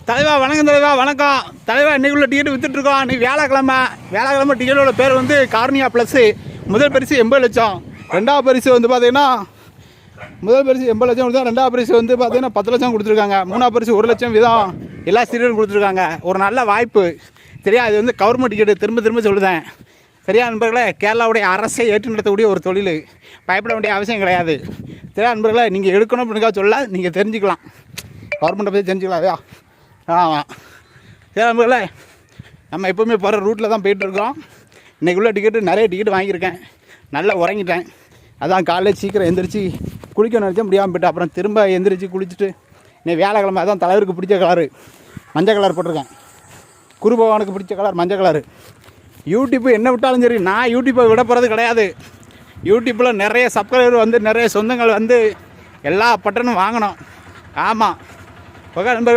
தலைவா வணக்கம். தலைவா வணக்கம். தலைவா இன்றைக்குள்ள டிக்கெட் விற்றுட்ருக்கோம். இன்றைக்கி வேலைக்கிழமை டிக்கெட்டோட பேர் வந்து கார்னியா ப்ளஸ்ஸு. முதல் பரிசு 80 லட்சம். ரெண்டாவது பரிசு வந்து பார்த்தீங்கன்னா முதல் பரிசு 80 லட்சம் கொடுத்தா, ரெண்டாவது பரிசு வந்து பார்த்தீங்கன்னா 10 லட்சம் கொடுத்துருக்காங்க. மூணாவது பரிசு 1 லட்சம் வீதம் எல்லா சீரியலும் கொடுத்துருக்காங்க. ஒரு நல்ல வாய்ப்பு சரியா. அது வந்து கவர்மெண்ட் டிக்கெட்டு திரும்ப சொல்லுதேன் சரியா நண்பர்களே. கேரளாவுடைய அரசை ஏற்று நடத்தக்கூடிய ஒரு தொழில், பயப்பட வேண்டிய அவசியம் கிடையாது சரியா நண்பர்களே. நீங்கள் எடுக்கணும் அப்படின்னா சொல்ல நீங்கள் தெரிஞ்சுக்கலாம், கவர்மெண்ட்டை பற்றி தெரிஞ்சுக்கலாம் ஐயா. ஆமாம் சரி நண்பர்களே, நம்ம எப்போவுமே போகிற ரூட்டில் தான் போயிட்டுருக்கோம். இன்றைக்குள்ள டிக்கெட்டு நிறைய டிக்கெட் வாங்கியிருக்கேன். நல்லா உறங்கிட்டேன். அதான் காலையில் சீக்கிரம் எந்திரிச்சு குளிக்க நினச்சா முடியாமல் போய்ட்டு அப்புறம் திரும்ப எந்திரிச்சு குளிச்சுட்டு இன்னைக்கு வேலைக்கிழமை. அதான் தலைவருக்கு பிடிச்ச கலரு மஞ்சள் கலர் போட்டிருக்கேன். குரு பகவானுக்கு பிடிச்ச கலர் மஞ்சள் கலரு. யூடியூப்பு என்ன விட்டாலும் சரி, நான் யூடியூப்பை விட போகிறது கிடையாது. யூடியூப்பில் நிறைய சப்ஸ்கிரைபர் வந்து நிறைய சொந்தங்கள் வந்து எல்லா பட்டனும் வாங்கணும். ஆமாம் ஓகே நண்பர்கள்.